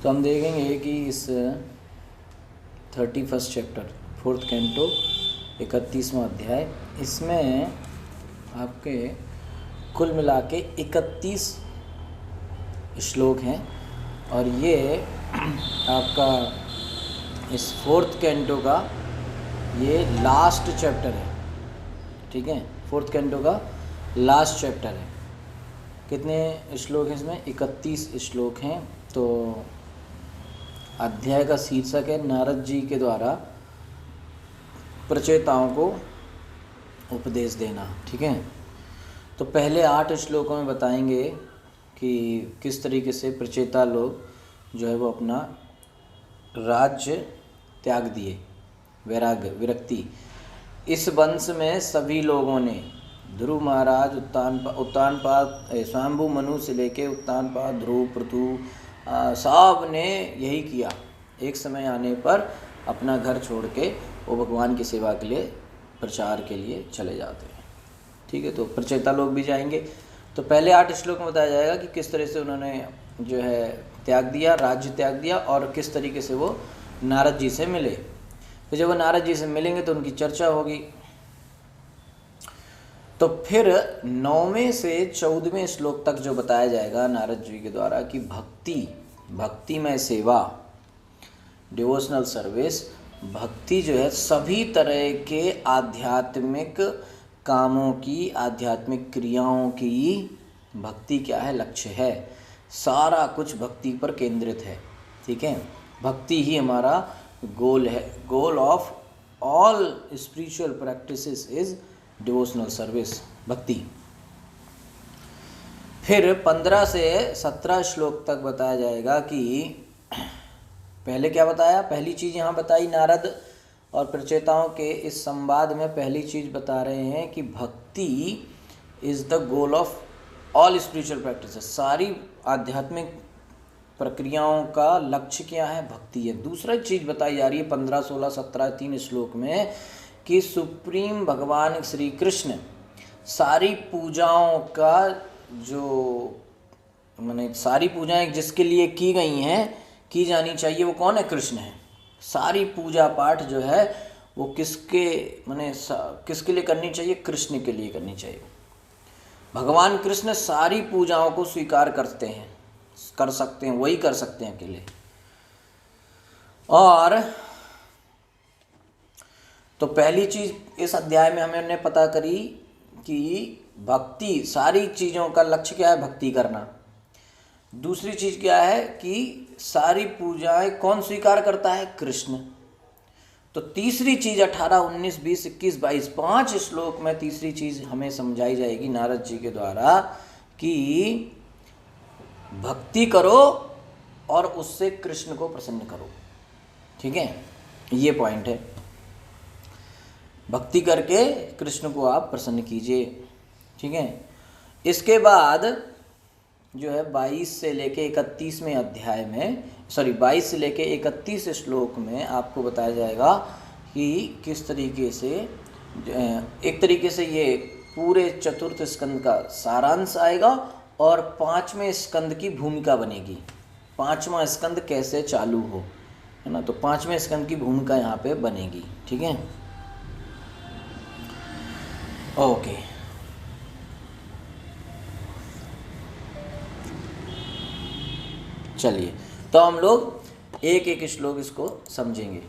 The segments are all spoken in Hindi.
तो हम देखेंगे कि इस 31st चैप्टर 4th कैंटो 31वां अध्याय, इसमें आपके कुल मिला के 31 श्लोक हैं और ये आपका इस 4th कैंटो का ये लास्ट चैप्टर है। ठीक है, 4th कैंटो का लास्ट चैप्टर है। कितने श्लोक हैं इसमें? 31 श्लोक हैं। तो अध्याय का शीर्षक है नारद जी के द्वारा प्रचेताओं को उपदेश देना। ठीक है, तो पहले 8 श्लोकों में बताएंगे कि किस तरीके से प्रचेता लोग जो है वो अपना राज्य त्याग दिए, वैराग्य विरक्ति। इस वंश में सभी लोगों ने, ध्रुव महाराज, उत्तानपाद, स्वयंभू मनु से लेके उत्तानपाद, ध्रुव, पृथु, सब ने यही किया। एक समय आने पर अपना घर छोड़ के वो भगवान की सेवा के लिए, प्रचार के लिए चले जाते हैं। ठीक है, तो प्रचेता लोग भी जाएंगे। तो पहले 8 श्लोक में बताया जाएगा कि किस तरह से उन्होंने जो है त्याग दिया, राज्य त्याग दिया, और किस तरीके से वो नारद जी से मिले। तो जब वो नारद जी से मिलेंगे तो उनकी चर्चा होगी। तो फिर 9वें से 14वें श्लोक तक जो बताया जाएगा नारद जी के द्वारा कि भक्तिमय सेवा, डिवोशनल सर्विस, भक्ति जो है सभी तरह के आध्यात्मिक कामों की, आध्यात्मिक क्रियाओं की, भक्ति क्या है, लक्ष्य है। सारा कुछ भक्ति पर केंद्रित है। ठीक है, भक्ति ही हमारा गोल है। Goal of all spiritual practices is devotional service, भक्ति। फिर 15 से 17 श्लोक तक बताया जाएगा कि पहले क्या बताया। पहली चीज़ यहाँ बताई नारद और प्रचेताओं के इस संवाद में पहली चीज़ बता रहे हैं कि भक्ति is the goal of all spiritual practices. सारी आध्यात्मिक प्रक्रियाओं का लक्ष्य क्या है, भक्ति है। दूसरा चीज़ बताई जा रही है 15, 16, 17, 3 श्लोक में कि सुप्रीम भगवान श्री कृष्ण सारी पूजाओं का जो माने सारी पूजाएं जिसके लिए की गई हैं, की जानी चाहिए, वो कौन है? कृष्ण है। सारी पूजा पाठ जो है वो किसके माने किसके लिए करनी चाहिए? कृष्ण के लिए करनी चाहिए। भगवान कृष्ण सारी पूजाओं को स्वीकार करते हैं, कर सकते हैं, वही कर सकते हैं अकेले। और तो पहली चीज इस अध्याय में हमने पता करी कि भक्ति, सारी चीज़ों का लक्ष्य क्या है? भक्ति करना। दूसरी चीज़ क्या है कि सारी पूजाएं कौन स्वीकार करता है? कृष्ण। तो तीसरी चीज़ 18, 19, 20, 21, 22 5 श्लोक में तीसरी चीज़ हमें समझाई जाएगी नारद जी के द्वारा कि भक्ति करो और उससे कृष्ण को प्रसन्न करो। ठीक है, ये पॉइंट है। भक्ति करके कृष्ण को आप प्रसन्न कीजिए। ठीक है, इसके बाद जो है 22 से लेके 31वें अध्याय में, 22 से लेके 31 श्लोक में आपको बताया जाएगा कि किस तरीके से, एक तरीके से ये पूरे 4th स्कंद का सारांश आएगा और 5वें स्कंद की भूमिका बनेगी। 5वां स्कंद कैसे चालू हो, है ना। तो 5वें स्कंद की भूमिका यहाँ पे बनेगी। ठीक है, ओके। चलिए, तो हम लोग एक एक श्लोक इसको समझेंगे।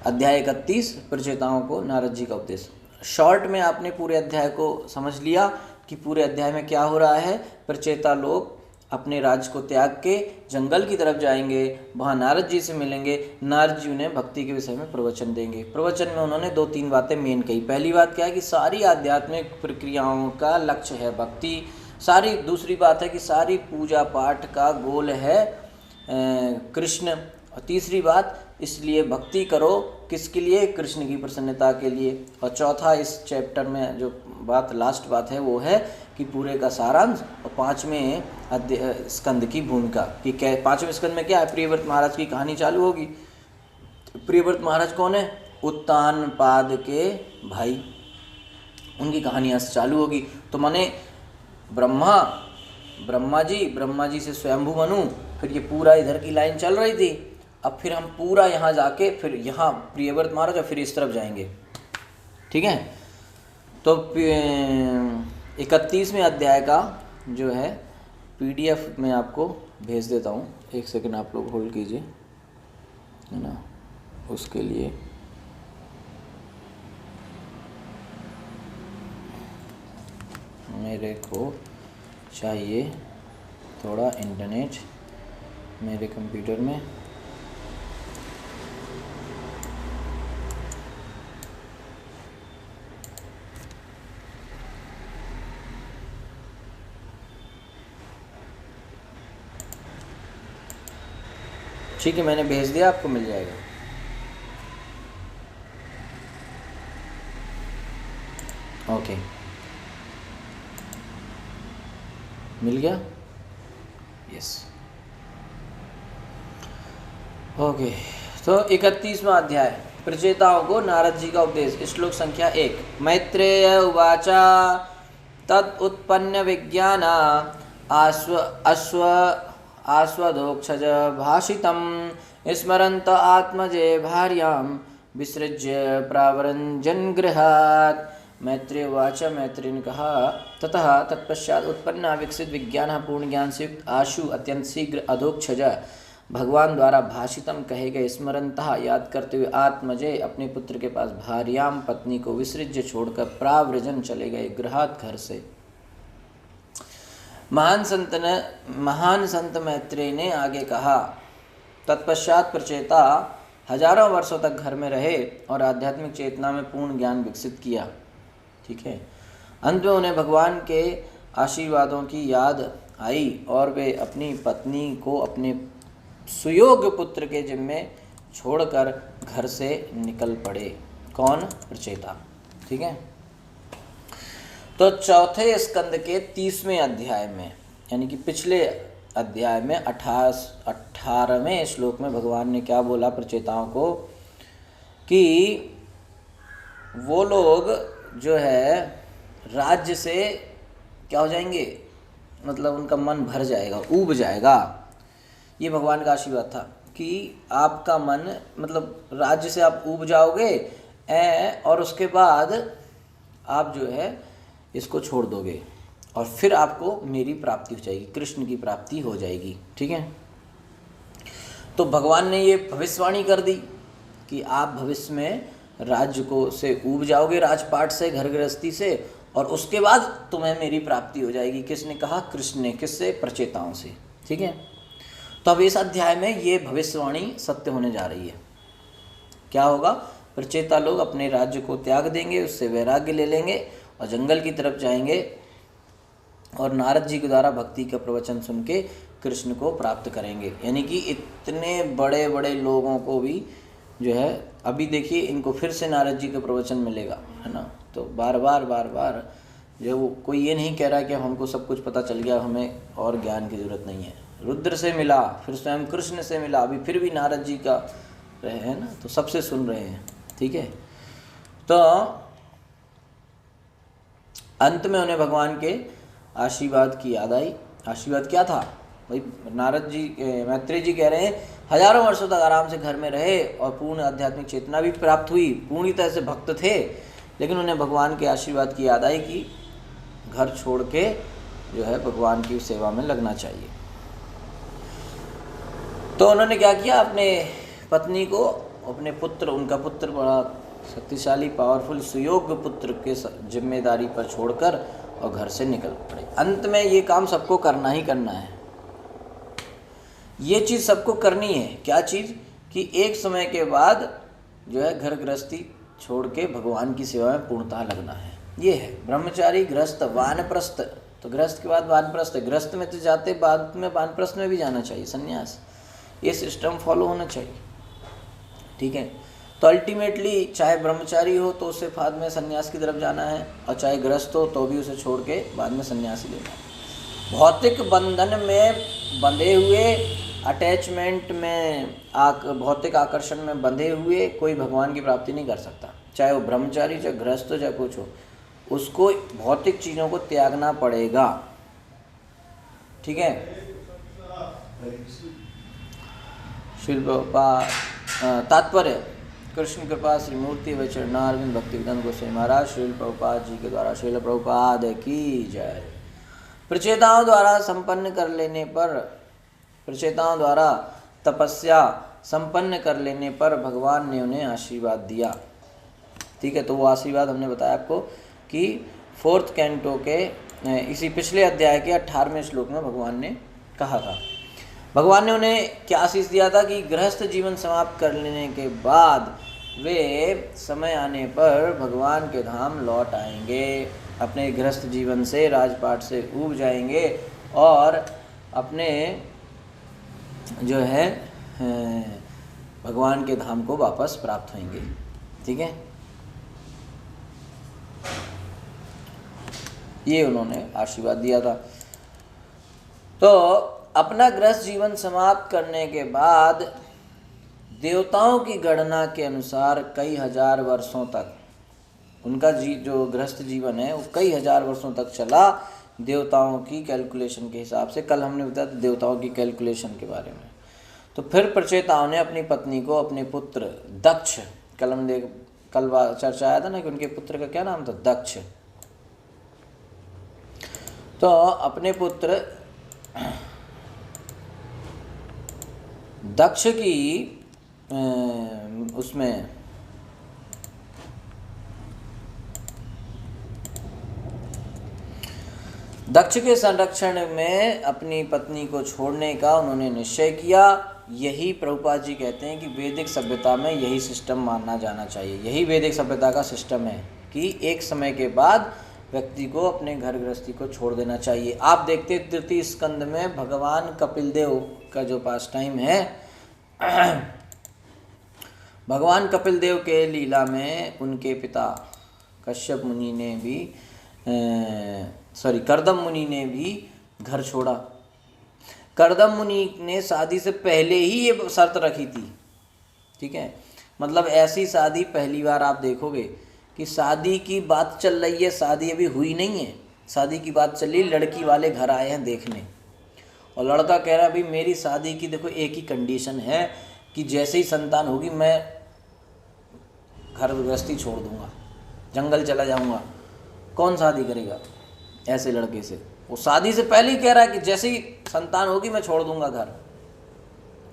अध्याय 31, प्रचेताओं को नारद जी का उपदेश। शॉर्ट में आपने पूरे अध्याय को समझ लिया कि पूरे अध्याय में क्या हो रहा है। प्रचेता लोग अपने राज्य को त्याग के जंगल की तरफ जाएंगे, वहाँ नारद जी से मिलेंगे। नारद जी उन्हें भक्ति के विषय में प्रवचन देंगे। प्रवचन में उन्होंने 2-3 बातें मेन कही। पहली बात क्या है कि सारी आध्यात्मिक प्रक्रियाओं का लक्ष्य है भक्ति। दूसरी बात है कि सारी पूजा पाठ का गोल है कृष्ण। और तीसरी बात, इसलिए भक्ति करो किसके लिए? कृष्ण की प्रसन्नता के लिए। और चौथा, इस चैप्टर में जो बात, लास्ट बात है, वो है कि पूरे का सारांश और 5वें स्कंद की भूमिका कि 5वें स्कंद में क्या है? प्रियव्रत महाराज की कहानी चालू होगी। प्रियव्रत महाराज कौन है? उत्तानपाद के भाई, उनकी कहानी यहाँ से चालू होगी। तो माने ब्रह्मा जी से स्वयंभू मनु, फिर ये पूरा इधर की लाइन चल रही थी, अब फिर हम पूरा यहाँ जाके फिर यहाँ प्रियव्रत महाराज और फिर इस तरफ जाएंगे। ठीक है, तो 31वें अध्याय का जो है PDF मैं आपको भेज देता हूँ, 1 सेकंड आप लोग होल्ड कीजिए, है ना। उसके लिए मेरे को चाहिए थोड़ा इंटरनेट मेरे कंप्यूटर में। ठीक है, मैंने भेज दिया, आपको मिल जाएगा। ओके, मिल गया, यस। ओके, तो 31वां अध्याय, प्रचेताओं को नारद जी का उपदेश। श्लोक संख्या 1। मैत्रेय उवाच तद उत्पन्न विज्ञान आस्वदोक्षज भाषितं स्मरन्त आत्मजे भार्यां विसृज्य प्रावरञ्जन गृहात्। मैत्रेय उवाच, मैत्रेय ने कहा, ततः तत्पश्चात उत्पन्न विकसित विज्ञान पूर्ण ज्ञान से युक्त आशु अत्यंत शीघ्र अधोक्षज भगवान द्वारा भाषितम कहे गए स्मरंतः याद करते हुए आत्मजय अपने पुत्र के पास भार्याम पत्नी को विसृज्य छोड़कर प्राव्रजन चले गए गृहात घर से। महान संत मैत्रेय ने आगे कहा, तत्पश्चात प्रचेता हजारों वर्षों तक घर में रहे और आध्यात्मिक चेतना में पूर्ण ज्ञान विकसित किया। ठीक है, अंत में उन्हें भगवान के आशीर्वादों की याद आई और वे अपनी पत्नी को अपने सुयोग्य पुत्र के जिम्मे छोड़कर घर से निकल पड़े। कौन? प्रचेता। ठीक है, तो चौथे स्कंद के 30वें अध्याय में, यानी कि पिछले अध्याय में 18वें श्लोक में भगवान ने क्या बोला प्रचेताओं को, कि वो लोग जो है राज्य से क्या हो जाएंगे, मतलब उनका मन भर जाएगा, ऊब जाएगा। ये भगवान का आशीर्वाद था कि आपका मन, मतलब राज्य से आप ऊब जाओगे और उसके बाद आप जो है इसको छोड़ दोगे और फिर आपको मेरी प्राप्ति हो जाएगी, कृष्ण की प्राप्ति हो जाएगी। ठीक है, तो भगवान ने ये भविष्यवाणी कर दी कि आप भविष्य में राज्य को से ऊब जाओगे, राजपाट से, घर गृहस्थी से, और उसके बाद तुम्हें मेरी प्राप्ति हो जाएगी। किसने कहा? कृष्ण ने। किससे? प्रचेताओं से। ठीक है, तो अब इस अध्याय में ये भविष्यवाणी सत्य होने जा रही है। क्या होगा? प्रचेता लोग अपने राज्य को त्याग देंगे, उससे वैराग्य ले लेंगे और जंगल की तरफ जाएंगे और नारद जी के द्वारा भक्ति का प्रवचन सुन के कृष्ण को प्राप्त करेंगे। यानी कि इतने बड़े बड़े लोगों को भी जो है, अभी देखिए इनको फिर से नारद जी का प्रवचन मिलेगा, है ना। तो बार बार जो वो कोई ये नहीं कह रहा कि हमको सब कुछ पता चल गया, हमें और ज्ञान की ज़रूरत नहीं है। रुद्र से मिला, फिर स्वयं कृष्ण से मिला, अभी फिर भी नारद जी का रहे हैं ना, तो सबसे सुन रहे हैं। ठीक है, तो अंत में उन्हें भगवान के आशीर्वाद की याद आई। आशीर्वाद क्या था भाई? नारद जी, मैत्रेय जी कह रहे हैं हजारों वर्षों तक आराम से घर में रहे और पूर्ण आध्यात्मिक चेतना भी प्राप्त हुई, पूरी तरह से भक्त थे, लेकिन उन्हें भगवान के आशीर्वाद की याद आई कि घर छोड़ के जो है भगवान की सेवा में लगना चाहिए। तो उन्होंने क्या किया? अपने पत्नी को, अपने पुत्र, उनका पुत्र बड़ा शक्तिशाली, पावरफुल, सुयोग्य पुत्र के जिम्मेदारी पर छोड़कर और घर से निकल पड़े। अंत में ये काम सबको करना ही करना है, ये चीज़ सबको करनी है। क्या चीज़? कि एक समय के बाद जो है घर गृहस्थी छोड़ के भगवान की सेवा में पूर्णतः लगना है। ये है ब्रह्मचारी, गृहस्थ, वानप्रस्थ। तो गृहस्थ के बाद वानप्रस्थ, गृहस्थ में तो जाते बाद में वानप्रस्थ में भी जाना चाहिए, संन्यास। ये सिस्टम फॉलो होना चाहिए। ठीक है, तो अल्टीमेटली चाहे ब्रह्मचारी हो तो उससे बाद में सन्यास की तरफ जाना है, और चाहे गृहस्थ हो तो भी उसे छोड़ के बाद में सन्यास ही लेना है। भौतिक बंधन में बंधे हुए, अटैचमेंट में, भौतिक आकर्षण में बंधे हुए कोई भगवान की प्राप्ति नहीं कर सकता। चाहे वो ब्रह्मचारी, चाहे गृहस्थ हो, चाहे कुछ हो, उसको भौतिक चीज़ों को त्यागना पड़ेगा। ठीक है, श्रील प्रभुपाद तात्पर्य कृष्ण कृपा श्री मूर्ति व चरणारविंद भक्तिवेदांत गोस्वामी महाराज श्रील प्रभुपाद जी के द्वारा श्रील प्रभुपाद की जय। प्रचेताओं द्वारा संपन्न कर लेने पर, प्रचेताओं द्वारा तपस्या संपन्न कर लेने पर भगवान ने उन्हें आशीर्वाद दिया। ठीक है, तो वो आशीर्वाद हमने बताया आपको कि 4th कैंटो के इसी पिछले अध्याय के 18वें श्लोक में भगवान ने कहा था। भगवान ने उन्हें क्या आशीष दिया था कि गृहस्थ जीवन समाप्त कर लेने के बाद वे समय आने पर भगवान के धाम लौट आएंगे, अपने गृहस्थ जीवन से राजपाट से ऊब जाएंगे और अपने जो है भगवान के धाम को वापस प्राप्त होंगे। ठीक है, ये उन्होंने आशीर्वाद दिया था। तो अपना गृहस्थ जीवन समाप्त करने के बाद देवताओं की गणना के अनुसार कई हजार वर्षों तक उनका जो गृहस्थ जीवन है वो कई हजार वर्षों तक चला, देवताओं की कैलकुलेशन के हिसाब से। कल हमने बताया देवताओं की कैलकुलेशन के बारे में। तो फिर प्रचेताओं ने अपनी पत्नी को अपने पुत्र दक्ष, कल चर्चा आया था ना कि उनके पुत्र का क्या नाम था, दक्ष। तो अपने पुत्र दक्ष की उसमें दक्ष के संरक्षण में अपनी पत्नी को छोड़ने का उन्होंने निश्चय किया। यही प्रभुपाद जी कहते हैं कि वैदिक सभ्यता में यही सिस्टम मानना जाना चाहिए। यही वैदिक सभ्यता का सिस्टम है कि एक समय के बाद व्यक्ति को अपने घर गृहस्थी को छोड़ देना चाहिए। आप देखते 3 स्कंद में भगवान कपिल देव का जो पास टाइम है, भगवान कपिल देव के लीला में उनके पिता कश्यप मुनि ने भी कर्दम मुनि ने भी घर छोड़ा। कर्दम मुनि ने शादी से पहले ही ये शर्त रखी थी। ठीक है, मतलब ऐसी शादी पहली बार आप देखोगे कि शादी की बात चल रही है, शादी अभी हुई नहीं है, शादी की बात चल रही, लड़की वाले घर आए हैं देखने और लड़का कह रहा है भाई मेरी शादी की देखो एक ही कंडीशन है कि जैसे ही संतान होगी मैं घर गृहस्थी छोड़ दूंगा, जंगल चला जाऊंगा। कौन शादी करेगा ऐसे लड़के से? वो शादी से पहले ही कह रहा है कि जैसे ही संतान होगी मैं छोड़ दूंगा घर।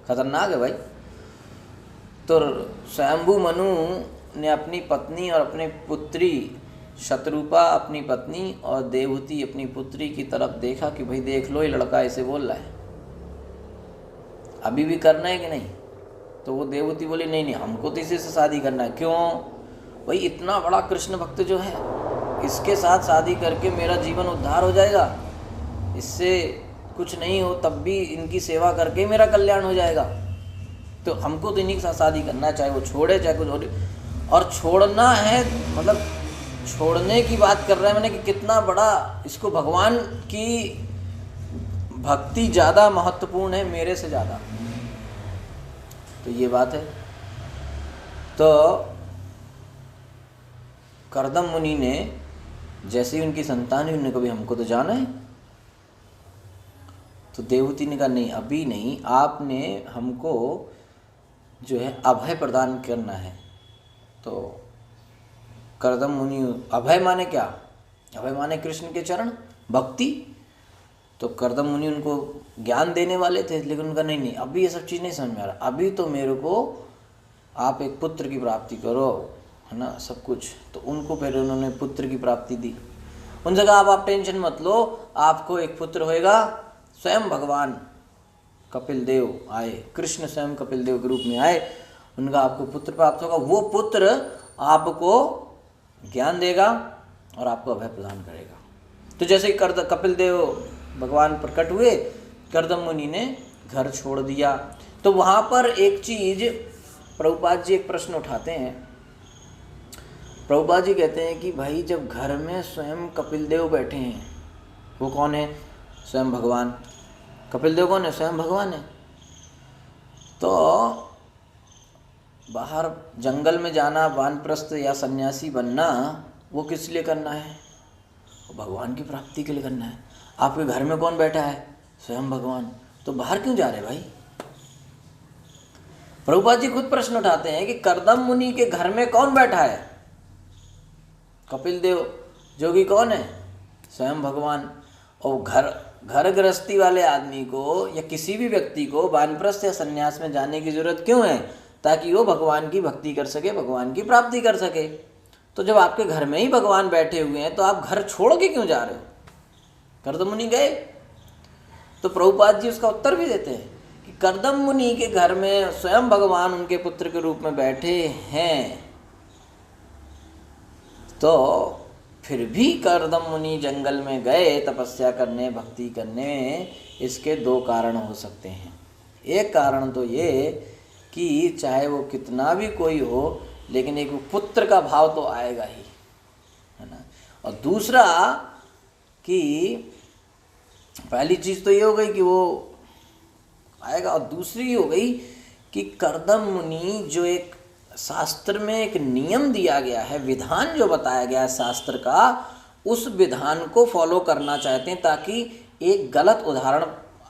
खतरनाक है भाई। तो स्वयंभू मनु ने अपनी पत्नी और अपने पुत्री शत्रुपा अपनी पत्नी और देवहूति अपनी पुत्री की तरफ देखा कि भाई देख लो ये लड़का ऐसे बोल रहा है, अभी भी करना है कि नहीं? तो वो देवहूति बोली नहीं हमको तो इसी से शादी करना है। क्यों भाई? इतना बड़ा कृष्ण भक्त जो है इसके साथ शादी करके मेरा जीवन उद्धार हो जाएगा, इससे कुछ नहीं हो तब भी इनकी सेवा करके मेरा कल्याण हो जाएगा। तो हमको तो इन्हीं के साथ शादी करना है, चाहे वो छोड़े चाहे कुछ और छोड़ना है, मतलब छोड़ने की बात कर रहे हैं मैंने कि कितना बड़ा इसको भगवान की भक्ति ज़्यादा महत्वपूर्ण है मेरे से ज़्यादा। तो ये बात है। तो कर्दम मुनि ने जैसे ही उनकी संतान हुई उन्होंने कभी हमको तो जाना है। तो देवहूति ने कहा नहीं अभी नहीं, आपने हमको जो है अभय प्रदान करना है। तो कर्दम मुनि, अभय माने क्या? अभय माने कृष्ण के चरण, भक्ति। तो कर्दम मुनि उनको ज्ञान देने वाले थे, लेकिन उनका नहीं अभी ये सब चीज़ नहीं समझ में आ रहा, अभी तो मेरे को आप एक पुत्र की प्राप्ति करो, है ना, सब कुछ। तो उनको फिर उन्होंने पुत्र की प्राप्ति दी। उनसे कहा आप टेंशन मत लो, आपको एक पुत्र होएगा। स्वयं भगवान कपिल देव आए, कृष्ण स्वयं कपिल देव के रूप में आए, उनका आपको पुत्र प्राप्त होगा। वो पुत्र आपको ज्ञान देगा और आपको अभय प्रदान करेगा। तो जैसे ही कपिल देव भगवान प्रकट हुए, कर्दम मुनि ने घर छोड़ दिया। तो वहाँ पर एक चीज़ प्रभुपाद जी एक प्रश्न उठाते हैं। प्रभुपाद जी कहते हैं कि भाई जब घर में स्वयं कपिल देव बैठे हैं, वो कौन है? स्वयं भगवान। कपिल देव कौन है? स्वयं भगवान है। तो बाहर जंगल में जाना, वानप्रस्थ या सन्यासी बनना, वो किस लिए करना है? वो भगवान की प्राप्ति के लिए करना है। आपके घर में कौन बैठा है? स्वयं भगवान। तो बाहर क्यों जा रहे भाई? प्रभुपाद जी खुद प्रश्न उठाते हैं कि कर्दम मुनि के घर में कौन बैठा है? कपिल देव जोगी कौन है? स्वयं भगवान। और घर गृहस्थी वाले आदमी को या किसी भी व्यक्ति को वानप्रस्थ या संन्यास में जाने की जरूरत क्यों है? ताकि वो भगवान की भक्ति कर सके, भगवान की प्राप्ति कर सके। तो जब आपके घर में ही भगवान बैठे हुए हैं तो आप घर छोड़ के क्यों जा रहे हो? कर्दम मुनि गए। तो प्रभुपाद जी उसका उत्तर भी देते हैं कि कर्दम मुनि के घर में स्वयं भगवान उनके पुत्र के रूप में बैठे हैं, तो फिर भी कर्दम मुनि जंगल में गए तपस्या करने, भक्ति करने। इसके दो कारण हो सकते हैं। एक कारण तो ये कि चाहे वो कितना भी कोई हो, लेकिन एक पुत्र का भाव तो आएगा ही, है ना। और दूसरा कि पहली चीज़ तो ये हो गई कि वो आएगा, और दूसरी हो गई कि कर्दम मुनि जो एक शास्त्र में एक नियम दिया गया है, विधान जो बताया गया है शास्त्र का, उस विधान को फॉलो करना चाहते हैं ताकि एक गलत उदाहरण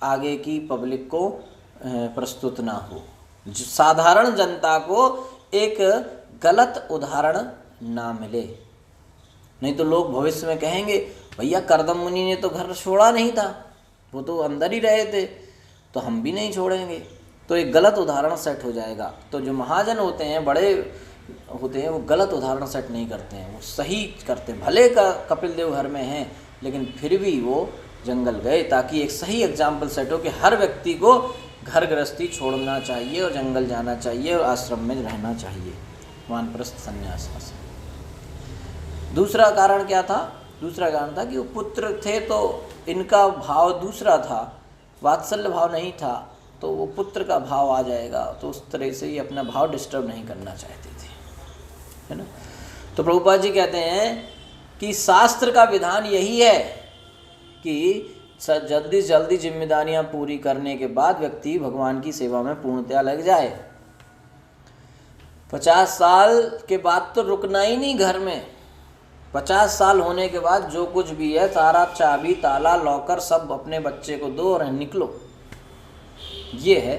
आगे की पब्लिक को प्रस्तुत ना हो, साधारण जनता को एक गलत उदाहरण ना मिले। नहीं तो लोग भविष्य में कहेंगे भैया कर्दम मुनि ने तो घर छोड़ा नहीं था, वो तो अंदर ही रहे थे, तो हम भी नहीं छोड़ेंगे। तो एक गलत उदाहरण सेट हो जाएगा। तो जो महाजन होते हैं, बड़े होते हैं, वो गलत उदाहरण सेट नहीं करते हैं, वो सही करते हैं। भले का कपिल देव घर में हैं, लेकिन फिर भी वो जंगल गए ताकि एक सही एग्जाम्पल सेट हो कि हर व्यक्ति को घर गृहस्थी छोड़ना चाहिए और जंगल जाना चाहिए और आश्रम में रहना चाहिए, वानप्रस्थ संन्यास से। दूसरा कारण क्या था? दूसरा कारण था कि वो पुत्र थे तो इनका भाव दूसरा था, वात्सल्य भाव नहीं था, तो वो पुत्र का भाव आ जाएगा, तो उस तरह से ये अपना भाव डिस्टर्ब नहीं करना चाहते थे, है ना। तो प्रभुपाद जी कहते हैं कि शास्त्र का विधान यही है कि जल्दी से जल्दी जिम्मेदारियां पूरी करने के बाद व्यक्ति भगवान की सेवा में पूर्णतया लग जाए। 50 साल के बाद तो रुकना ही नहीं घर में। 50 साल होने के बाद जो कुछ भी है सारा चाबी, ताला, लॉकर सब अपने बच्चे को दो और निकलो, ये है।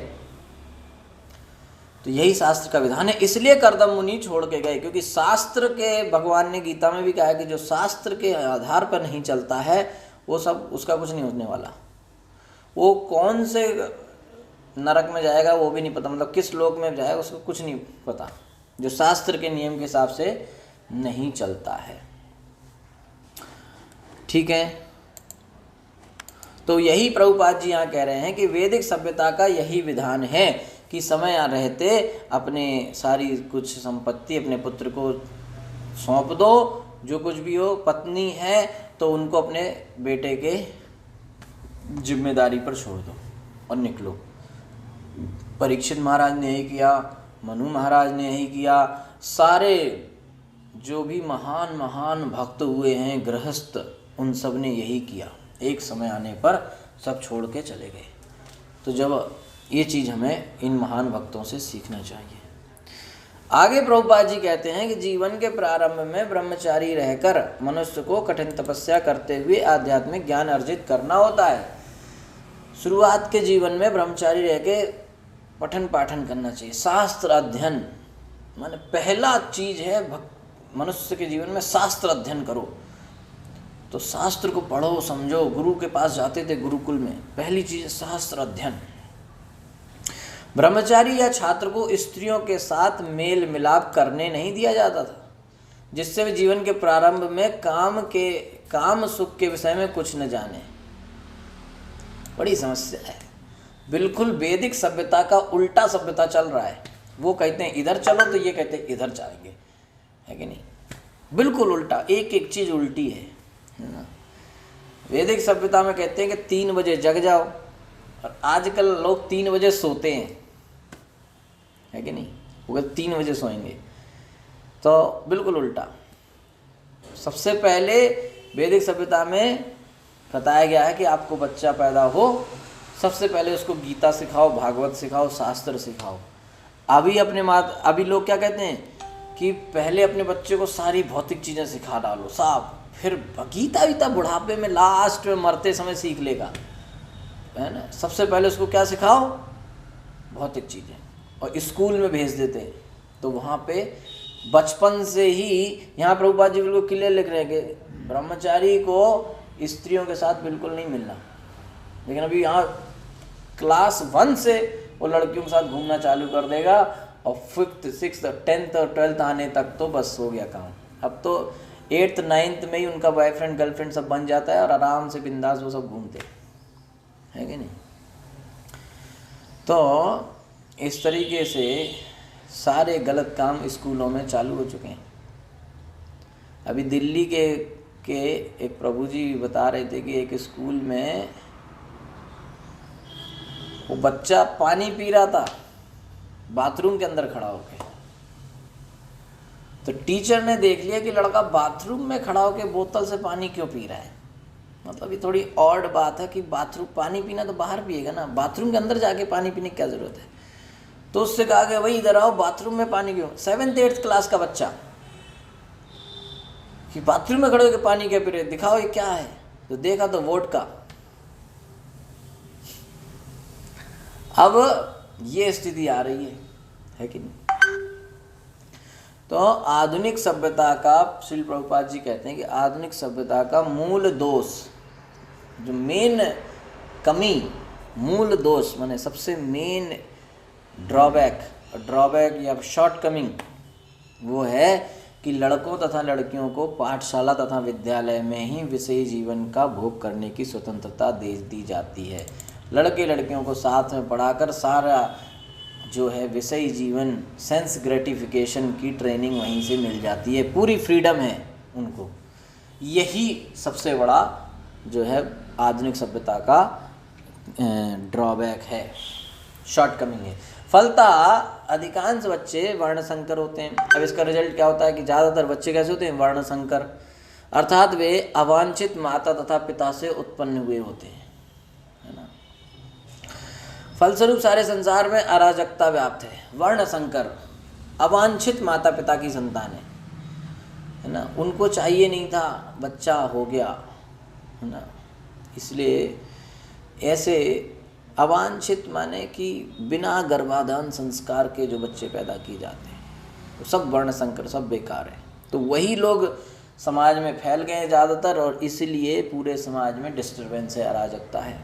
तो यही शास्त्र का विधान है। इसलिए कर्दम मुनि छोड़ के गए, क्योंकि शास्त्र के, भगवान ने गीता में भी कहा है कि जो शास्त्र के आधार पर नहीं चलता है वो सब, उसका कुछ नहीं होने वाला। वो कौन से नरक में जाएगा वो भी नहीं पता, मतलब किस लोक में जाएगा उसको कुछ नहीं पता, जो शास्त्र के नियम के हिसाब से नहीं चलता है। ठीक है। तो यही प्रभुपाद जी यहाँ कह रहे हैं कि वैदिक सभ्यता का यही विधान है कि समय रहते अपने सारी कुछ संपत्ति अपने पुत्र को सौंप दो, जो कुछ भी हो, पत्नी है तो उनको अपने बेटे के जिम्मेदारी पर छोड़ दो और निकलो। परीक्षित महाराज ने यही किया, मनु महाराज ने यही किया, सारे जो भी महान महान भक्त हुए हैं गृहस्थ, उन सब ने यही किया। एक समय आने पर सब छोड़ के चले गए। तो जब ये चीज़ हमें इन महान भक्तों से सीखना चाहिए। आगे प्रभुपाद जी कहते हैं कि जीवन के प्रारंभ में ब्रह्मचारी रहकर मनुष्य को कठिन तपस्या करते हुए आध्यात्मिक ज्ञान अर्जित करना होता है। शुरुआत के जीवन में ब्रह्मचारी रह के पठन पाठन करना चाहिए, शास्त्र अध्ययन, माने पहला चीज़ है मनुष्य के जीवन में शास्त्र अध्ययन करो। तो शास्त्र को पढ़ो, समझो। गुरु के पास जाते थे गुरुकुल में, पहली चीज़ है शास्त्र अध्ययन। ब्रह्मचारी या छात्र को स्त्रियों के साथ मेल मिलाप करने नहीं दिया जाता था, जिससे वे जीवन के प्रारंभ में काम सुख के विषय में कुछ न जाने। बड़ी समस्या है। बिल्कुल वैदिक सभ्यता का उल्टा सभ्यता चल रहा है। वो कहते हैं इधर चलो तो ये कहते हैं इधर जाएंगे, है कि नहीं? बिल्कुल उल्टा, एक एक चीज़ उल्टी है ना। वैदिक सभ्यता में कहते हैं कि 3 बजे जग जाओ, और आजकल लोग 3 बजे सोते हैं, है कि नहीं? वो 3 बजे सोएंगे। तो बिल्कुल उल्टा। सबसे पहले वैदिक सभ्यता में बताया गया है कि आपको बच्चा पैदा हो, सबसे पहले उसको गीता सिखाओ, भागवत सिखाओ, शास्त्र सिखाओ। अभी लोग क्या कहते हैं कि पहले अपने बच्चे को सारी भौतिक चीज़ें सिखा डालो साहब, फिर गीता बुढ़ापे में लास्ट में मरते समय सीख लेगा। है ना, सबसे पहले उसको क्या सिखाओ, भौतिक चीज़ें, और स्कूल में भेज देते हैं। तो वहाँ पे बचपन से ही, यहाँ प्रभुपाद जी बिल्कुल क्लियर लिख रहे हैं कि ब्रह्मचारी को स्त्रियों के साथ बिल्कुल नहीं मिलना, लेकिन अभी यहाँ क्लास 1 से वो लड़कियों के साथ घूमना चालू कर देगा, और 5th 6th 10th और 12th आने तक तो बस हो गया काम। अब तो 8th 9th में ही उनका बॉयफ्रेंड गर्लफ्रेंड सब बन जाता है और आराम से बिंदास वो सब घूमते है कि नहीं। तो इस तरीके से सारे गलत काम स्कूलों में चालू हो चुके हैं। अभी दिल्ली के एक प्रभु जी बता रहे थे कि एक स्कूल में वो बच्चा पानी पी रहा था बाथरूम के अंदर खड़ा होकर। तो टीचर ने देख लिया कि लड़का बाथरूम में खड़ा होकर बोतल से पानी क्यों पी रहा है। मतलब ये थोड़ी ऑड बात है कि बाथरूम पानी पीना तो बाहर पिएगा ना, बाथरूम के अंदर जाके पानी पीने की क्या ज़रूरत है। तो उससे कहा कि भाई इधर आओ, बाथरूम में पानी क्यों। 7th 8th क्लास का बच्चा कि बाथरूम में खड़े होकर पानी क्या पी रहे, दिखाओ ये क्या है। तो देखा तो वोडका। अब ये स्थिति आ रही है कि नहीं। तो आधुनिक सभ्यता का, श्री प्रभुपाद जी कहते हैं कि आधुनिक सभ्यता का मूल दोष, जो मेन कमी, मूल दोष माने सबसे मेन ड्रॉबैक या शॉर्टकमिंग, वो है कि लड़कों तथा लड़कियों को पाठशाला तथा विद्यालय में ही विषयी जीवन का भोग करने की स्वतंत्रता दे दी जाती है। लड़के लड़कियों को साथ में पढ़ाकर सारा जो है विषयी जीवन, सेंस ग्रेटिफिकेशन की ट्रेनिंग वहीं से मिल जाती है, पूरी फ्रीडम है उनको। यही सबसे बड़ा जो है आधुनिक सभ्यता का ड्रॉबैक है, शॉर्टकमिंग है। फलतः अधिकांश बच्चे वर्णसंकर होते हैं। अब इसका रिजल्ट क्या होता है कि ज़्यादातर बच्चे कैसे होते हैं, वर्णसंकर, अर्थात वे अवांछित माता तथा पिता से उत्पन्न हुए होते हैं, है ना। फलस्वरूप सारे संसार में अराजकता व्याप्त है। वर्णसंकर अवांछित माता पिता की संतान है ना, उनको चाहिए नहीं था, बच्चा हो गया, है ना। इसलिए ऐसे अवांछित माने कि बिना गर्भाधान संस्कार के जो बच्चे पैदा किए जाते हैं वो सब वर्णसंकर, सब बेकार है। तो वही लोग समाज में फैल गए हैं ज़्यादातर, और इसलिए पूरे समाज में डिस्टर्बेंस है, अराजकता है,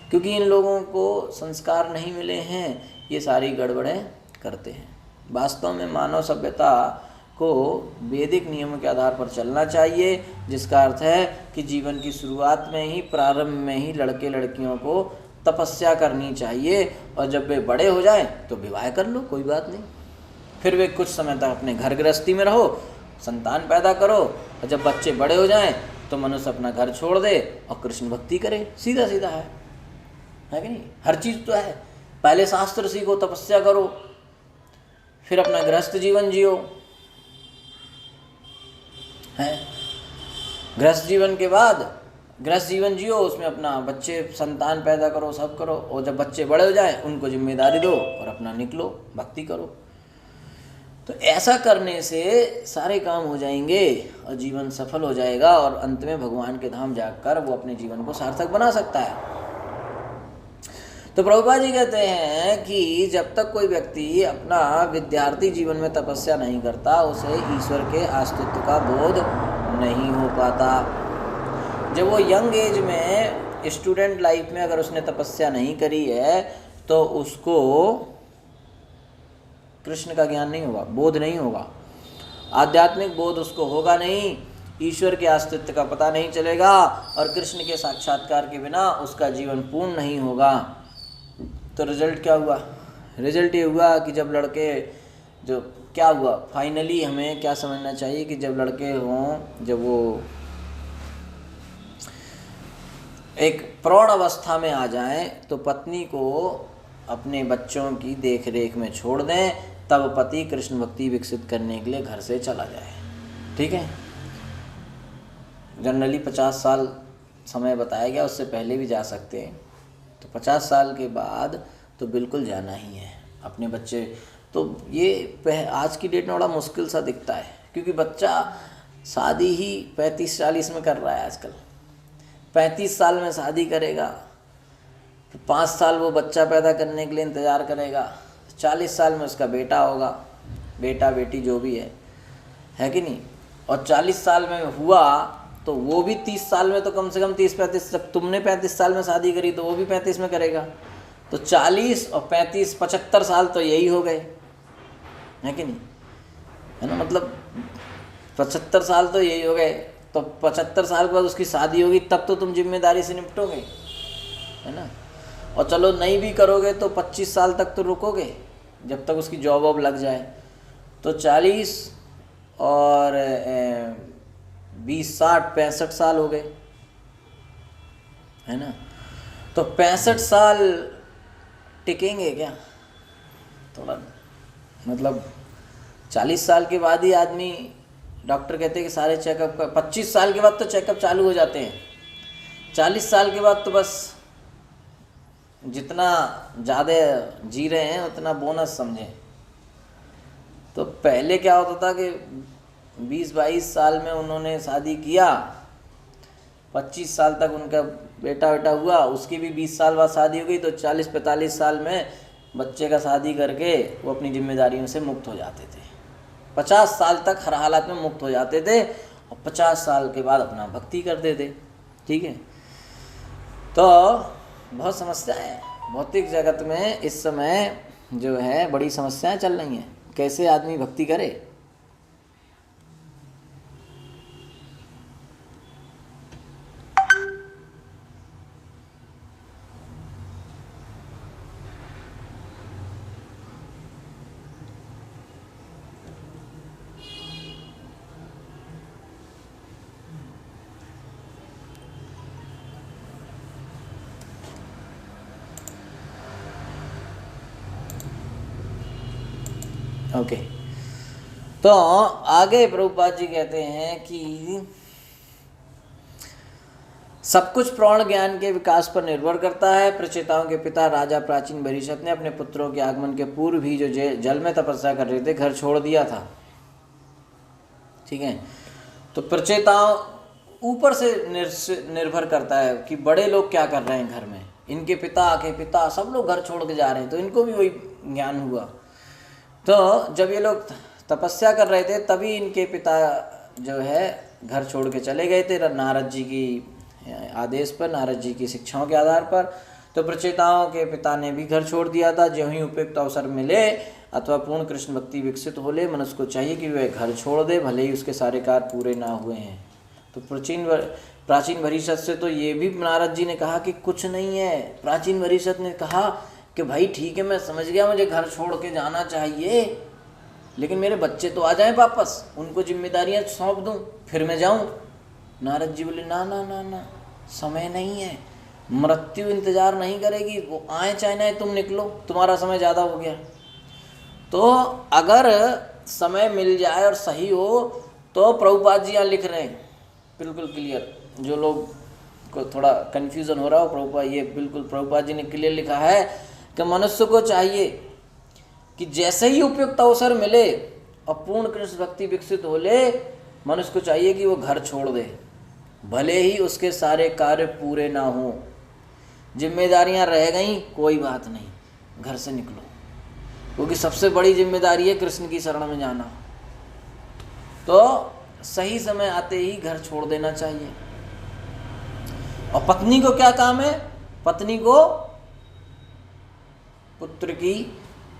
क्योंकि इन लोगों को संस्कार नहीं मिले हैं, ये सारी गड़बड़ें करते हैं। वास्तव में मानव सभ्यता को वैदिक नियमों के आधार पर चलना चाहिए, जिसका अर्थ है कि जीवन की शुरुआत में ही, प्रारंभ में ही लड़के लड़कियों को तपस्या करनी चाहिए, और जब वे बड़े हो जाएं तो विवाह कर लो, कोई बात नहीं। फिर वे कुछ समय तक अपने घर गृहस्थी में रहो, संतान पैदा करो, और जब बच्चे बड़े हो जाएं तो मनुष्य अपना घर छोड़ दे और कृष्ण भक्ति करे। सीधा सीधा है कि नहीं। हर चीज़ तो है, पहले शास्त्र सीखो, तपस्या करो, फिर अपना गृहस्थ जीवन जियो, है। गृहस्थ जीवन के बाद गृहस्थ जीवन जियो, उसमें अपना बच्चे संतान पैदा करो, सब करो, और जब बच्चे बड़े हो जाए उनको जिम्मेदारी दो और अपना निकलो, भक्ति करो। तो ऐसा करने से सारे काम हो जाएंगे और जीवन सफल हो जाएगा, और अंत में भगवान के धाम जाकर वो अपने जीवन को सार्थक बना सकता है। तो प्रभुपाद जी कहते हैं कि जब तक कोई व्यक्ति अपना विद्यार्थी जीवन में तपस्या नहीं करता, उसे ईश्वर के अस्तित्व का बोध नहीं हो पाता। जब वो यंग एज में, स्टूडेंट लाइफ में अगर उसने तपस्या नहीं करी है, तो उसको कृष्ण का ज्ञान नहीं होगा, बोध नहीं होगा, आध्यात्मिक बोध उसको होगा नहीं, ईश्वर के अस्तित्व का पता नहीं चलेगा, और कृष्ण के साक्षात्कार के बिना उसका जीवन पूर्ण नहीं होगा। तो रिजल्ट क्या हुआ? रिजल्ट ये हुआ कि जब लड़के, जो क्या हुआ फाइनली, हमें क्या समझना चाहिए कि जब लड़के हों, जब वो एक प्रौढ़ अवस्था में आ जाएं, तो पत्नी को अपने बच्चों की देख रेख में छोड़ दें, तब पति कृष्ण भक्ति विकसित करने के लिए घर से चला जाए। ठीक है, जनरली 50 साल समय बताया गया, उससे पहले भी जा सकते हैं। तो 50 साल के बाद तो बिल्कुल जाना ही है अपने बच्चे। तो ये आज की डेट में बड़ा मुश्किल सा दिखता है, क्योंकि बच्चा शादी ही 35-40 में कर रहा है आजकल। 35 साल में शादी करेगा 5 साल वो बच्चा पैदा करने के लिए इंतज़ार करेगा, 40 साल में उसका बेटा होगा, बेटा बेटी जो भी है कि नहीं। और 40 साल में हुआ तो वो भी 30 साल में तो कम से कम 30-35, जब तुमने 35 साल में शादी करी तो वो भी 35 में करेगा, तो 40 और 35 75 साल तो यही हो गए, है कि नहीं, है ना। मतलब 75 साल तो यही हो गए, तो 75 साल के बाद उसकी शादी होगी, तब तो तुम जिम्मेदारी से निपटोगे, है ना। और चलो नहीं भी करोगे तो 25 साल तक तो रुकोगे, जब तक उसकी जॉब वॉब लग जाए। तो 40 और 20 60 65 साल हो गए, है ना। तो 65 साल टिकेंगे क्या? थोड़ा मतलब 40 साल के बाद ही आदमी, डॉक्टर कहते हैं कि सारे चेकअप का 25 साल के बाद तो चेकअप चालू हो जाते हैं, 40 साल के बाद तो बस जितना ज़्यादा जी रहे हैं उतना बोनस समझें। तो पहले क्या होता था कि 20-22 साल में उन्होंने शादी किया, 25 साल तक उनका बेटा हुआ, उसकी भी 20 साल बाद शादी हो गई, तो 40-45 साल में बच्चे का शादी करके वो अपनी जिम्मेदारियों से मुक्त हो जाते थे। 50 साल तक हर हालत में मुक्त हो जाते थे और 50 साल के बाद अपना भक्ति करते थे, ठीक है। तो बहुत समस्याएं हैं भौतिक जगत में इस समय जो है, बड़ी समस्याएं चल रही हैं, कैसे आदमी भक्ति करे। ओके, तो आगे प्रभुपाद जी कहते हैं कि सब कुछ प्रौढ़ ज्ञान के विकास पर निर्भर करता है। प्रचेताओं के पिता राजा प्राचीन भरीषत ने अपने पुत्रों के आगमन के पूर्व भी जो जल में तपस्या कर रहे थे घर छोड़ दिया था, ठीक है। तो प्रचेताओं ऊपर से निर्भर करता है कि बड़े लोग क्या कर रहे हैं घर में, इनके पिता सब लोग घर छोड़ के जा रहे हैं, तो इनको भी वही ज्ञान हुआ। तो जब ये लोग तपस्या कर रहे थे तभी इनके पिता जो है घर छोड़ के चले गए थे नारद जी की आदेश पर, नारद जी की शिक्षाओं के आधार पर। तो प्रचेताओं के पिता ने भी घर छोड़ दिया था। ज्यों ही उपयुक्त अवसर मिले अथवा पूर्ण कृष्ण भक्ति विकसित हो ले, मनुष्य को चाहिए कि वह घर छोड़ दे, भले ही उसके सारे कार्य पूरे ना हुए हैं। तो प्राचीन भरीषत से तो ये भी नारद जी ने कहा कि कुछ नहीं है। प्राचीन भरीषत ने कहा कि भाई ठीक है, मैं समझ गया, मुझे घर छोड़ के जाना चाहिए, लेकिन मेरे बच्चे तो आ जाएं वापस, उनको जिम्मेदारियां सौंप दूं, फिर मैं जाऊं। नारद जी बोले ना ना ना ना, समय नहीं है, मृत्यु इंतजार नहीं करेगी, वो आए चाहे ना तुम निकलो, तुम्हारा समय ज़्यादा हो गया। तो अगर समय मिल जाए और सही हो तो प्रभुपाद जी यहाँ लिख रहे हैं बिल्कुल क्लियर। जो लोग को थोड़ा कन्फ्यूज़न हो रहा हो, प्रभुपाद जी ने क्लियर लिखा है कि मनुष्य को चाहिए कि जैसे ही उपयुक्त अवसर मिले और पूर्ण कृष्ण भक्ति विकसित हो ले, मनुष्य को चाहिए कि वो घर छोड़ दे, भले ही उसके सारे कार्य पूरे ना हो, जिम्मेदारियां रह गई कोई बात नहीं, घर से निकलो, क्योंकि सबसे बड़ी जिम्मेदारी है कृष्ण की शरण में जाना। तो सही समय आते ही घर छोड़ देना चाहिए। और पत्नी को क्या काम है? पत्नी को पुत्र की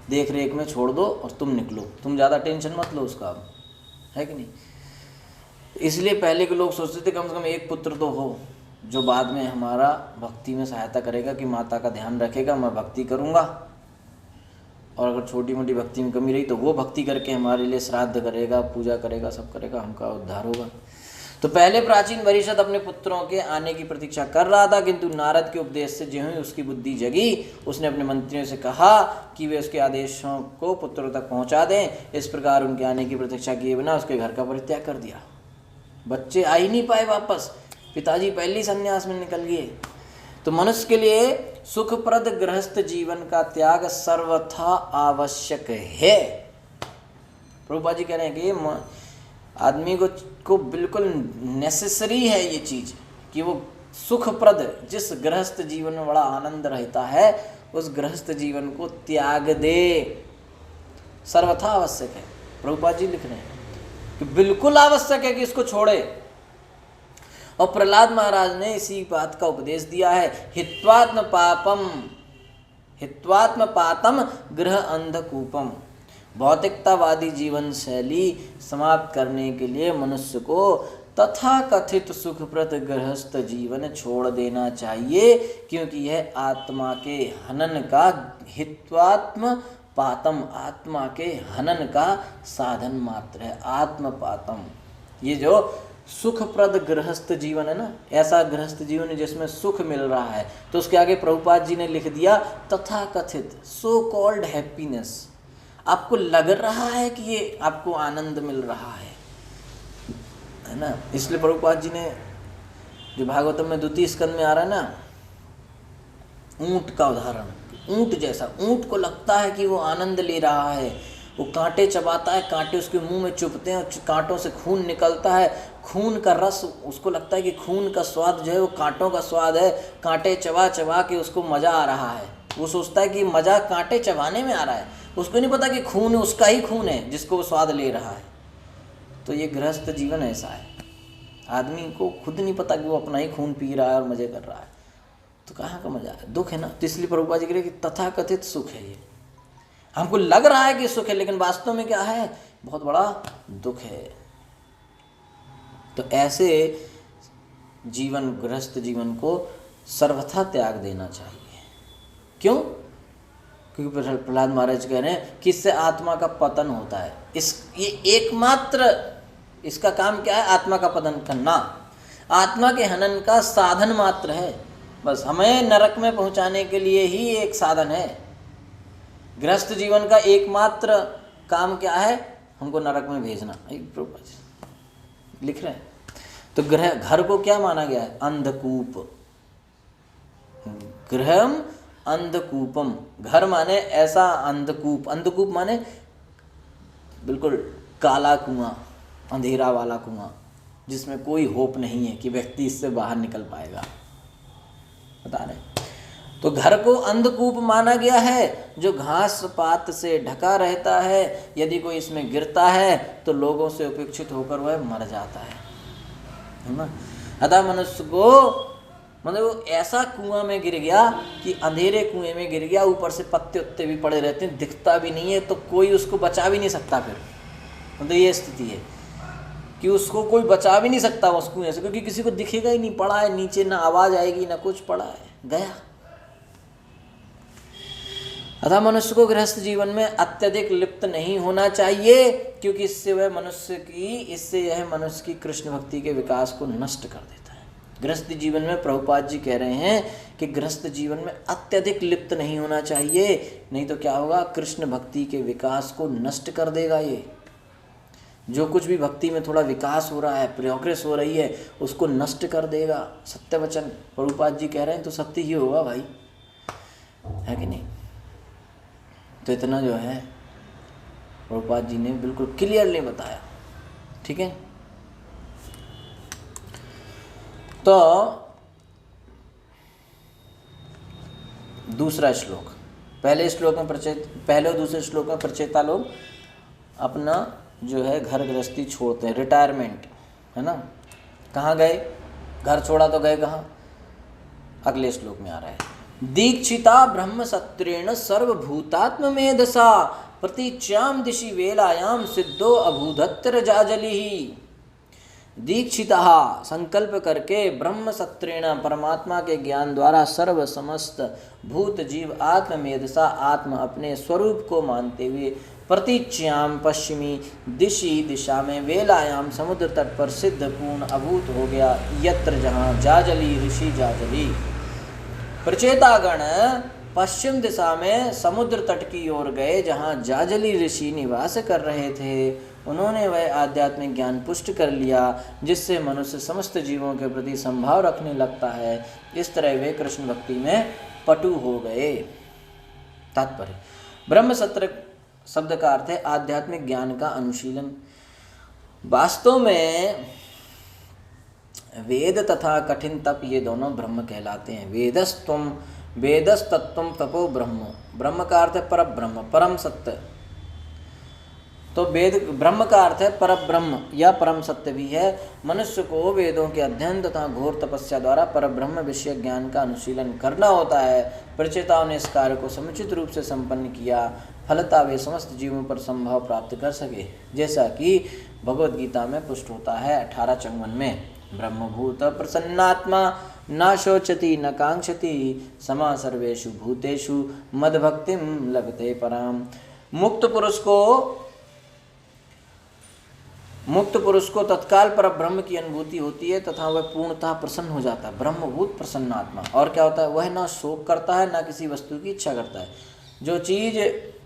देख रेख में छोड़ दो और तुम निकलो, तुम ज़्यादा टेंशन मत लो उसका, है कि नहीं। इसलिए पहले के लोग सोचते थे कम से कम एक पुत्र तो हो जो बाद में हमारा भक्ति में सहायता करेगा, कि माता का ध्यान रखेगा, मैं भक्ति करूँगा, और अगर छोटी मोटी भक्ति में कमी रही तो वो भक्ति करके हमारे लिए श्राद्ध करेगा, पूजा करेगा, सब करेगा, हमका उद्धार होगा। तो पहले प्राचीन भरीषत अपने पुत्रों के आने की प्रतीक्षा कर रहा था, किंतु नारद के उपदेश से ज्यों ही उसकी बुद्धि जगी, उसने अपने मंत्रियों से कहा कि वे उसके आदेशों को पुत्रों तक पहुंचा दें। इस प्रकार उनके आने की प्रतीक्षा किए बिना उसके घर का परित्याग कर दिया। बच्चे आ ही नहीं पाए वापस, पिताजी पहले ही संन्यास में निकल गए। तो मनुष्य के लिए सुखप्रद गृहस्थ जीवन का त्याग सर्वथा आवश्यक है। प्रभुपाद जी कह रहे हैं कि आदमी को बिल्कुल नेसेसरी है ये चीज़, कि वो सुखप्रद जिस गृहस्थ जीवन में बड़ा आनंद रहता है उस गृहस्थ जीवन को त्याग दे, सर्वथा आवश्यक है। प्रभुपाद जी लिख रहे हैं कि बिल्कुल आवश्यक है कि इसको छोड़े। और प्रहलाद महाराज ने इसी बात का उपदेश दिया है, हित्वात्म पातम गृह अंधकूपम। भौतिकतावादी जीवन शैली समाप्त करने के लिए मनुष्य को तथा कथित सुखप्रद गृहस्थ जीवन छोड़ देना चाहिए, क्योंकि यह आत्मा के हनन का हित्वात्म पातम, आत्मा के हनन का साधन मात्र है। आत्मपातम, ये जो सुखप्रद गृहस्थ जीवन है ना, ऐसा गृहस्थ जीवन जिसमें सुख मिल रहा है, तो उसके आगे प्रभुपाद जी ने लिख दिया तथा कथित, सो कॉल्ड हैप्पीनेस। आपको लग रहा है कि ये आपको आनंद मिल रहा है ना। इसलिए प्रभुपाद जी ने जो भागवतम में 2 स्कंद में आ रहा है ना, ऊंट का उदाहरण, ऊंट जैसा, ऊंट को लगता है कि वो आनंद ले रहा है, वो कांटे चबाता है, कांटे उसके मुंह में चुभते हैं और कांटों से खून निकलता है, खून का रस, उसको लगता है कि खून का स्वाद जो है वो कांटों का स्वाद है, कांटे चबा चबा के उसको मज़ा आ रहा है। वो सोचता है कि मज़ा कांटे चबाने में आ रहा है, उसको नहीं पता कि खून उसका ही खून है जिसको वो स्वाद ले रहा है। तो ये गृहस्थ जीवन ऐसा है, आदमी को खुद नहीं पता कि वो अपना ही खून पी रहा है और मज़े कर रहा है, तो कहाँ का मज़ा है, दुख है ना। तो इसलिए प्रभुपाद जी कह रहे कि तथाकथित सुख है ये, हमको लग रहा है कि सुख है लेकिन वास्तव में क्या है, बहुत बड़ा दुख है। तो ऐसे जीवन, गृहस्थ जीवन को सर्वथा त्याग देना चाहिए। क्यों? क्योंकि प्रहलाद महाराज कह रहे हैं कि इससे आत्मा का पतन होता है। ये एकमात्र इसका काम क्या है, आत्मा का पतन करना, आत्मा के हनन का साधन मात्र है। बस हमें नरक में पहुंचाने के लिए ही एक साधन है। गृहस्थ जीवन का एकमात्र काम क्या है, हमको नरक में भेजना। लिख रहे हैं तो घर को क्या माना गया है, अंधकूप। गृहम अंधकूपम, घर माने ऐसा अंधकूप, अंधकूप माने बिल्कुल काला कुआं, अंधेरा वाला कुआं, जिसमें कोई होप नहीं है कि व्यक्ति इससे बाहर निकल पाएगा। बता रहे तो घर को अंधकूप माना गया है, जो घास पात से ढका रहता है। यदि कोई इसमें गिरता है तो लोगों से उपेक्षित होकर वह मर जाता है ना। अतः मनुष्य को मतलब वो ऐसा कुआं में गिर गया कि अंधेरे कुएं में गिर गया, ऊपर से पत्ते उत्ते भी पड़े रहते हैं, दिखता भी नहीं है, तो कोई उसको बचा भी नहीं सकता। फिर मतलब ये स्थिति है कि उसको कोई बचा भी नहीं सकता उस कुएं से, क्योंकि किसी को दिखेगा ही नहीं, पड़ा है नीचे, ना आवाज़ आएगी ना कुछ, पड़ा है, गया। अतः मनुष्य को गृहस्थ जीवन में अत्यधिक लिप्त नहीं होना चाहिए, क्योंकि इससे यह मनुष्य की कृष्ण भक्ति के विकास को नष्ट कर देता है। गृहस्थ जीवन में प्रभुपाद जी कह रहे हैं कि गृहस्थ जीवन में अत्यधिक लिप्त नहीं होना चाहिए, नहीं तो क्या होगा, कृष्ण भक्ति के विकास को नष्ट कर देगा। ये जो कुछ भी भक्ति में थोड़ा विकास हो रहा है, प्रोग्रेस हो रही है, उसको नष्ट कर देगा। सत्य वचन प्रभुपाद जी कह रहे हैं तो सत्य ही होगा भाई, है कि नहीं। तो इतना जो है प्रभुपाद जी ने बिल्कुल क्लियरली बताया। ठीक है, तो दूसरा श्लोक, पहले और दूसरे श्लोक में प्रचेता लोग अपना जो है घर गृहस्थी छोड़ते हैं, रिटायरमेंट, है ना। कहाँ गए, घर छोड़ा तो गए कहाँ, अगले श्लोक में आ रहा है, दीक्षिता ब्रह्मसत्रेण सर्वभूतात्म मेधसा प्रतीच्याम दिशि वेलायाम सिद्धो अभूधत्र जाजलिहि। दीक्षिता, संकल्प करके, ब्रह्मसत्रेण, परमात्मा के ज्ञान द्वारा, सर्व समस्त भूत जीव आत्ममेधसा, आत्म अपने स्वरूप को मानते हुए, प्रतीच्याम पश्चिमी दिशि, दिशा में, वेलायाम समुद्र तट पर, सिद्ध पूर्ण अभूत हो गया, यत्र जहाँ, जाजली ऋषि जाजली। प्रचेतागण पश्चिम दिशा में समुद्र तट की ओर गए, जहाँ जाजली ऋषि निवास कर रहे थे। उन्होंने वह आध्यात्मिक ज्ञान पुष्ट कर लिया जिससे मनुष्य समस्त जीवों के प्रति संभाव रखने लगता है। इस तरह वे कृष्ण भक्ति में पटु हो गए। तात्पर्य, ब्रह्मसत्र शब्द का अर्थ है आध्यात्मिक ज्ञान का अनुशीलन। वास्तव में वेद तथा कठिन तप ये दोनों ब्रह्म कहलाते हैं। वेदस्तत्वम तपो ब्रह्म, ब्रह्म का अर्थ है पर ब्रह्म, परम सत्य। तो वेद ब्रह्म का अर्थ है पर ब्रह्म या परम सत्य भी है। मनुष्य को वेदों के अध्ययन तथा घोर तपस्या द्वारा पर ब्रह्म विषय ज्ञान का अनुशीलन करना होता है। प्रचेताओं ने इस कार्य को समुचित रूप से संपन्न किया, फलता वे समस्त जीवों पर संभाव प्राप्त कर सके, जैसा कि भगवद गीता में पुष्ट होता है 18:54 में। ब्रह्मभूत प्रसन्नात्मा न शोचति न कांक्षति, समा सर्वेषु भूतेषु मद्भक्तिम लभते पराम। मुक्त पुरुष को तत्काल पर ब्रह्म की अनुभूति होती है तथा वह पूर्णतः प्रसन्न हो जाता है। ब्रह्मभूत प्रसन्नात्मा, और क्या होता है, वह ना शोक करता है ना किसी वस्तु की इच्छा करता है। जो चीज़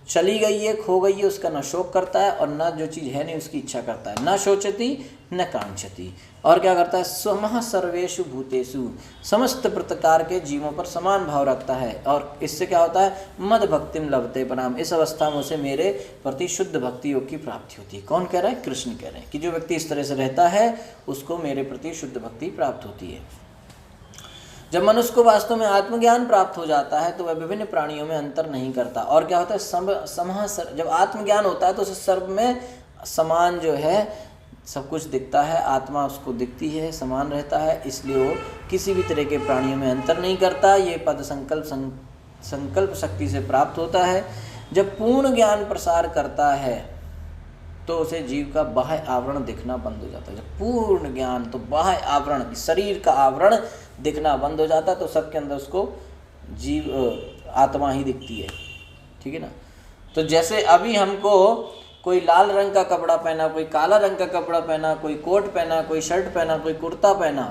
चली गई है, खो गई है, उसका न शोक करता है और न जो चीज़ है नहीं उसकी इच्छा करता है। न शोचति न कांक्षति, और क्या करता है, समः सर्वेषु भूतेषु, समस्त प्रकार के जीवों पर समान भाव रखता है। और इससे क्या होता है, मद भक्तिम लभते पराम, इस अवस्था में उसे मेरे प्रति शुद्ध भक्ति योग की प्राप्ति होती है। कौन कह रहा है, कृष्ण कह रहे हैं कि जो व्यक्ति इस तरह से रहता है उसको मेरे प्रति शुद्ध भक्ति प्राप्त होती है। जब मनुष्य को वास्तव में आत्मज्ञान प्राप्त हो जाता है तो वह विभिन्न प्राणियों में अंतर नहीं करता। और क्या होता है, जब आत्मज्ञान होता है तो उसे सर्व में समान जो है सब कुछ दिखता है, आत्मा उसको दिखती है, समान रहता है, इसलिए वो किसी भी तरह के प्राणियों में अंतर नहीं करता। ये पद संकल्प शक्ति से प्राप्त होता है। जब पूर्ण ज्ञान प्रसार करता है तो उसे जीव का बाह्य आवरण दिखना बंद हो जाता है। जब पूर्ण ज्ञान, तो बाह्य आवरण, शरीर का आवरण दिखना बंद हो जाता है, तो सबके अंदर उसको जीव आत्मा ही दिखती है। ठीक है ना। तो जैसे अभी हमको कोई लाल रंग का कपड़ा पहना, कोई काला रंग का कपड़ा पहना, कोई कोट पहना, कोई शर्ट पहना, कोई कुर्ता पहना,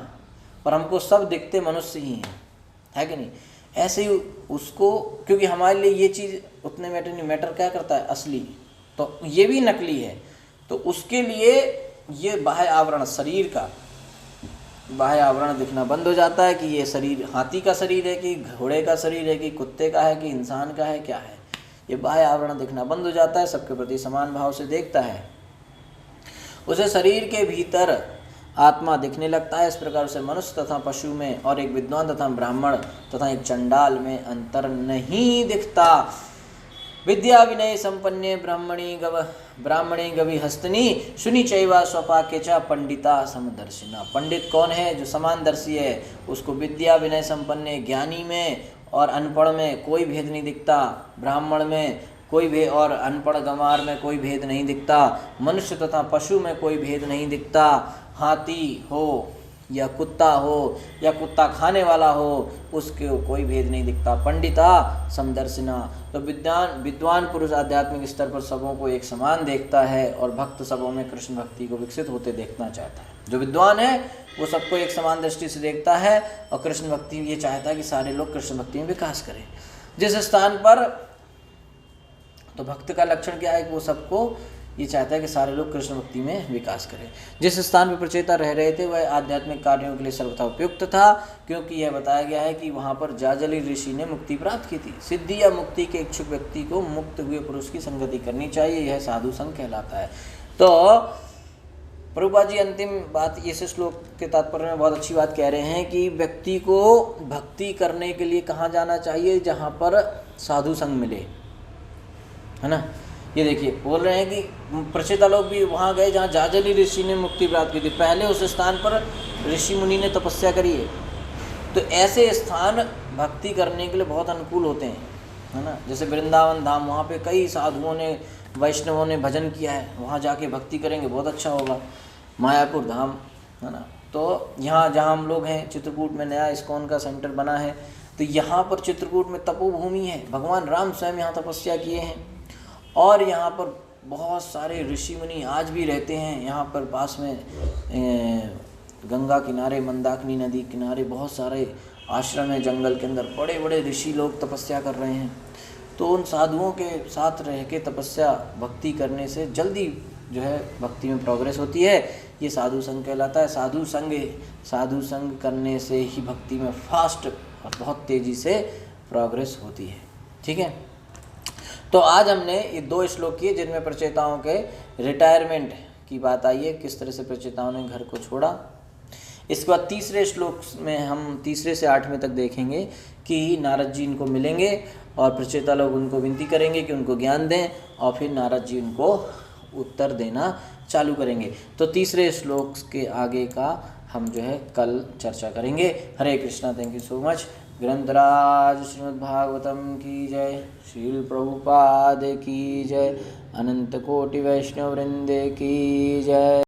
पर हमको सब दिखते मनुष्य ही हैं, है कि नहीं। ऐसे ही उसको, क्योंकि हमारे लिए ये चीज़ उतने मैटर क्या करता है, असली, तो ये भी नकली है। तो उसके लिए ये बाह्य आवरण, शरीर का बाह्य आवरण दिखना बंद हो जाता है कि ये शरीर हाथी का शरीर है कि घोड़े का शरीर है कि कुत्ते का है कि इंसान का है, क्या है। ये बाह्य आवरण दिखना बंद हो जाता है, सबके प्रति समान भाव से देखता है। उसे शरीर के भीतर आत्मा दिखने लगता है। इस प्रकार से मनुष्य तथा पशु में और एक विद्वान तथा ब्राह्मण तथा एक चंडाल में अंतर नहीं दिखता। विद्या विनय संपन्ने ब्राह्मणी गवि हस्तनी सुनी चैवा स्वपाके च पंडिता समदर्शिना। पंडित कौन है, जो समानदर्शी है, उसको विद्या विनय संपन्ने, ज्ञानी में और अनपढ़ में कोई भेद नहीं दिखता, ब्राह्मण में कोई भेद और अनपढ़ गंवार में कोई भेद नहीं दिखता, मनुष्य तथा पशु में कोई भेद नहीं दिखता, हाथी हो या कुत्ता हो या कुत्ता खाने वाला हो, उसके कोई भेद नहीं दिखता। पंडिता समदर्शिना, तो विद्वान पुरुष आध्यात्मिक स्तर पर सबों को एक समान देखता है और भक्त सबों में कृष्ण भक्ति को विकसित होते देखना चाहता है। जो विद्वान है वो सबको एक समान दृष्टि से देखता है और कृष्ण भक्ति ये चाहता है कि सारे लोग कृष्ण भक्ति में विकास करें। जिस स्थान पर, तो भक्त का लक्षण क्या है कि वो सबको ये चाहता है कि सारे लोग कृष्ण भक्ति में विकास करें। जिस स्थान पर प्रचेता रह रहे थे वह आध्यात्मिक कार्यों के लिए सर्वथा उपयुक्त था, क्योंकि यह बताया गया है कि वहाँ पर जाजली ऋषि ने मुक्ति प्राप्त की थी। सिद्धि या मुक्ति के इच्छुक व्यक्ति को मुक्त हुए पुरुष की संगति करनी चाहिए, यह साधु संघ कहलाता है। तो प्रभुपाद जी अंतिम बात इस श्लोक के तात्पर्य में बहुत अच्छी बात कह रहे हैं कि व्यक्ति को भक्ति करने के लिए कहाँ जाना चाहिए, जहाँ पर साधु संघ मिले, है ना। ये देखिए बोल रहे हैं कि प्रचेता लोग भी वहाँ गए जहाँ जाजली ऋषि ने मुक्ति प्राप्त की थी। पहले उस स्थान पर ऋषि मुनि ने तपस्या करी है। तो ऐसे स्थान भक्ति करने के लिए बहुत अनुकूल होते हैं, है ना। जैसे वृंदावन धाम, वहाँ पे कई साधुओं ने, वैष्णवों ने भजन किया है, वहाँ जाके भक्ति करेंगे बहुत अच्छा होगा। मायापुर धाम, है ना। तो यहाँ जहाँ हम लोग हैं, चित्रकूट में नया इस्कॉन का सेंटर बना है, तो यहाँ पर चित्रकूट में तपोभूमि है, भगवान राम स्वयं यहाँ तपस्या किए हैं और यहाँ पर बहुत सारे ऋषि मुनि आज भी रहते हैं। यहाँ पर पास में गंगा किनारे, मंदाकिनी नदी किनारे बहुत सारे आश्रम है, जंगल के अंदर बड़े बड़े ऋषि लोग तपस्या कर रहे हैं। तो उन साधुओं के साथ रह के तपस्या भक्ति करने से जल्दी जो है भक्ति में प्रोग्रेस होती है। ये साधु संघ कहलाता है। साधु संघ करने से ही भक्ति में फास्ट और बहुत तेज़ी से प्रोग्रेस होती है। ठीक है। तो आज हमने ये 2 श्लोक किए जिनमें प्रचेताओं के रिटायरमेंट की बात आई है, किस तरह से प्रचेताओं ने घर को छोड़ा। इसके बाद तीसरे श्लोक में हम तीसरे से 8वें तक देखेंगे कि नारद जी इनको मिलेंगे और प्रचेता लोग उनको विनती करेंगे कि उनको ज्ञान दें और फिर नारद जी उनको उत्तर देना चालू करेंगे। तो तीसरे श्लोक के आगे का हम जो है कल चर्चा करेंगे। Hare Krishna, thank you so much. ग्रंथराज श्रीमद् भागवतम की जय, श्रील प्रभुपाद की जय, अनंत कोटि वैष्णव वृंदे की जय।